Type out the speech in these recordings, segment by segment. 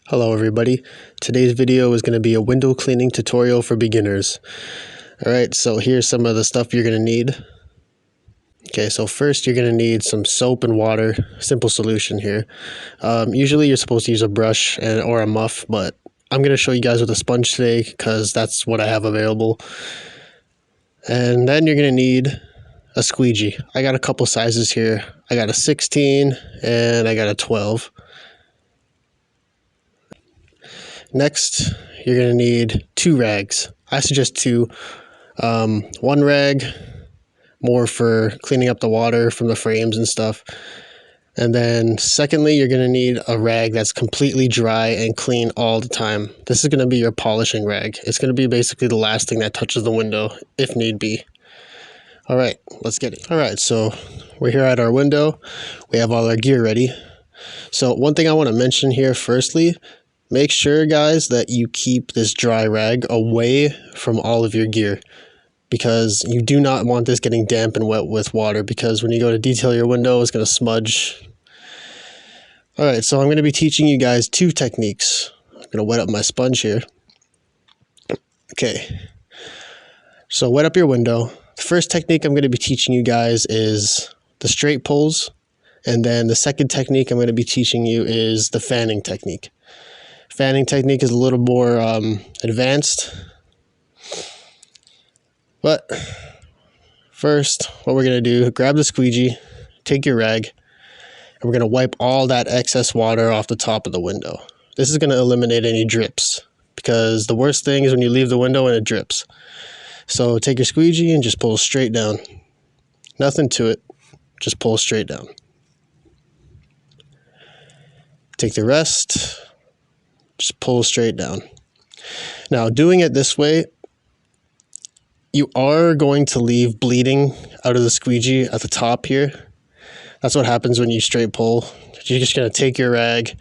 Hello everybody, today's video is going to be a window cleaning tutorial for beginners. Alright, so here's some of the stuff you're going to need. Okay, so first you're going to need some soap and water, simple solution here. Usually you're supposed to use a brush or a muff, but I'm going to show you guys with a sponge today because that's what I have available. And then you're going to need a squeegee. I got a couple sizes here. I got a 16 and I got a 12. Next, you're going to need 2 rags. I suggest 2. One rag, more for cleaning up the water from the frames and stuff. And then secondly, you're going to need a rag that's completely dry and clean all the time. This is going to be your polishing rag. It's going to be basically the last thing that touches the window, if need be. All right, let's get it. All right, so we're here at our window. We have all our gear ready. So one thing I want to mention here firstly, make sure, guys, that you keep this dry rag away from all of your gear because you do not want this getting damp and wet with water because when you go to detail your window, it's going to smudge. All right, so I'm going to be teaching you guys 2 techniques. I'm going to wet up my sponge here. Okay, so wet up your window. The first technique I'm going to be teaching you guys is the straight pulls, and then the second technique I'm going to be teaching you is the fanning technique. Fanning technique is a little more advanced, but first what we're going to do, grab the squeegee, take your rag, and we're going to wipe all that excess water off the top of the window. This is going to eliminate any drips because the worst thing is when you leave the window and it drips. So take your squeegee and just pull straight down. Nothing to it, just pull straight down. Take the rest. Just pull straight down. Now, doing it this way, you are going to leave bleeding out of the squeegee at the top here. That's what happens when you straight pull. You're just going to take your rag,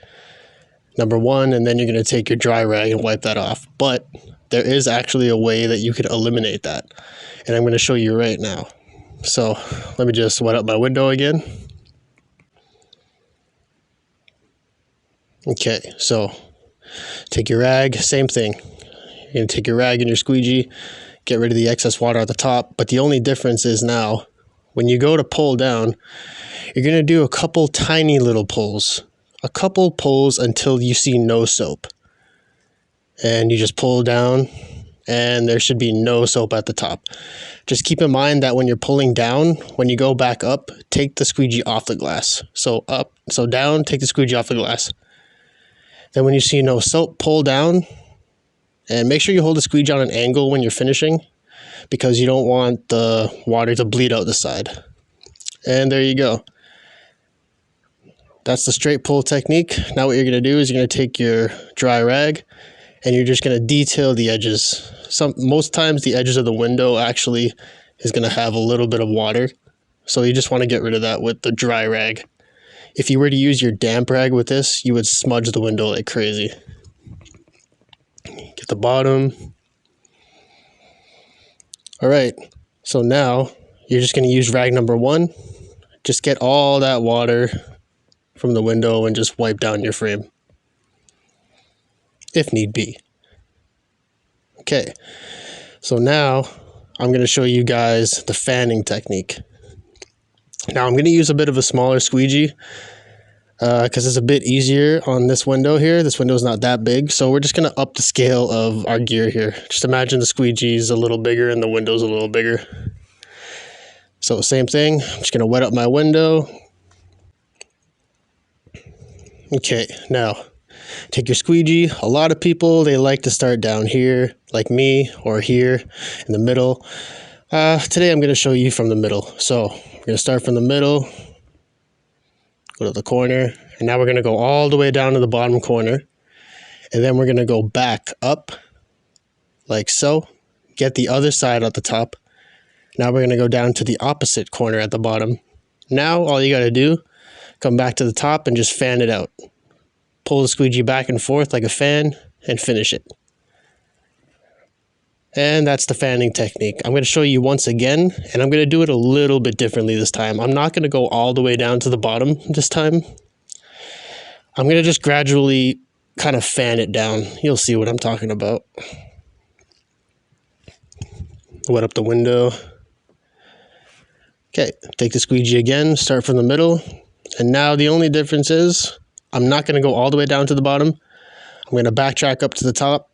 number 1, and then you're going to take your dry rag and wipe that off. But there is actually a way that you could eliminate that, and I'm going to show you right now. So let me just wet up my window again. Okay, so take your rag, same thing. You're going to take your rag and your squeegee, get rid of the excess water at the top. But the only difference is now, when you go to pull down, you're going to do a couple tiny little pulls. A couple pulls until you see no soap. And you just pull down, and there should be no soap at the top. Just keep in mind that when you're pulling down, when you go back up, take the squeegee off the glass. So up, so down, take the squeegee off the glass. Then when you see no soap, pull down and make sure you hold the squeegee on an angle when you're finishing because you don't want the water to bleed out the side. And there you go. That's the straight pull technique. Now what you're going to do is you're going to take your dry rag and you're just going to detail the edges. Most times the edges of the window actually is going to have a little bit of water. So you just want to get rid of that with the dry rag. If you were to use your damp rag with this, you would smudge the window like crazy. Get the bottom. All right, so now you're just going to use rag number 1. Just get all that water from the window and just wipe down your frame, if need be. Okay, so now I'm going to show you guys the fanning technique. Now I'm going to use a bit of a smaller squeegee because it's a bit easier on this window here. This window is not that big, so we're just going to up the scale of our gear here. Just imagine the squeegee is a little bigger and the window's a little bigger. So same thing, I'm just going to wet up my window. Okay, now take your squeegee. A lot of people, they like to start down here, like me, or here in the middle. Today I'm going to show you from the middle. So we're going to start from the middle, go to the corner, and now we're going to go all the way down to the bottom corner. And then we're going to go back up, like so. Get the other side at the top. Now we're going to go down to the opposite corner at the bottom. Now all you got to do, come back to the top and just fan it out. Pull the squeegee back and forth like a fan and finish it. And that's the fanning technique. I'm going to show you once again, and I'm going to do it a little bit differently this time. I'm not going to go all the way down to the bottom this time. I'm going to just gradually kind of fan it down. You'll see what I'm talking about. Wet up the window. Okay, take the squeegee again, start from the middle. And now the only difference is I'm not going to go all the way down to the bottom. I'm going to backtrack up to the top,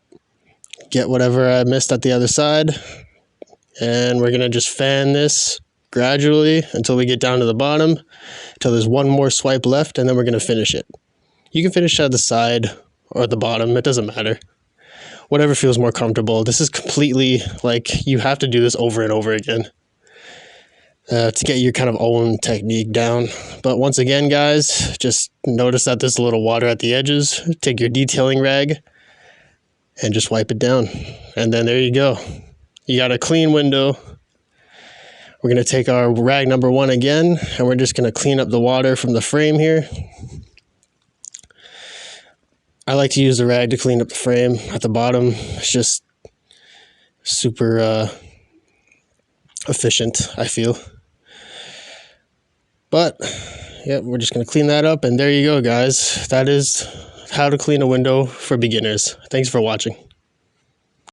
get whatever I missed at the other side, and we're going to just fan this gradually until we get down to the bottom, until there's one more swipe left, and then we're going to finish it. You can finish at the side or at the bottom, it doesn't matter. Whatever feels more comfortable. This is completely like you have to do this over and over again to get your kind of own technique down. But once again, guys, just notice that there's a little water at the edges. Take your detailing rag and just wipe it down. And then there you go. You got a clean window. We're going to take our rag number 1 again, and we're just going to clean up the water from the frame here. I like to use the rag to clean up the frame at the bottom. It's just super efficient, I feel. But yeah, we're just going to clean that up, and there you go, guys. That is how to clean a window for beginners. Thanks for watching.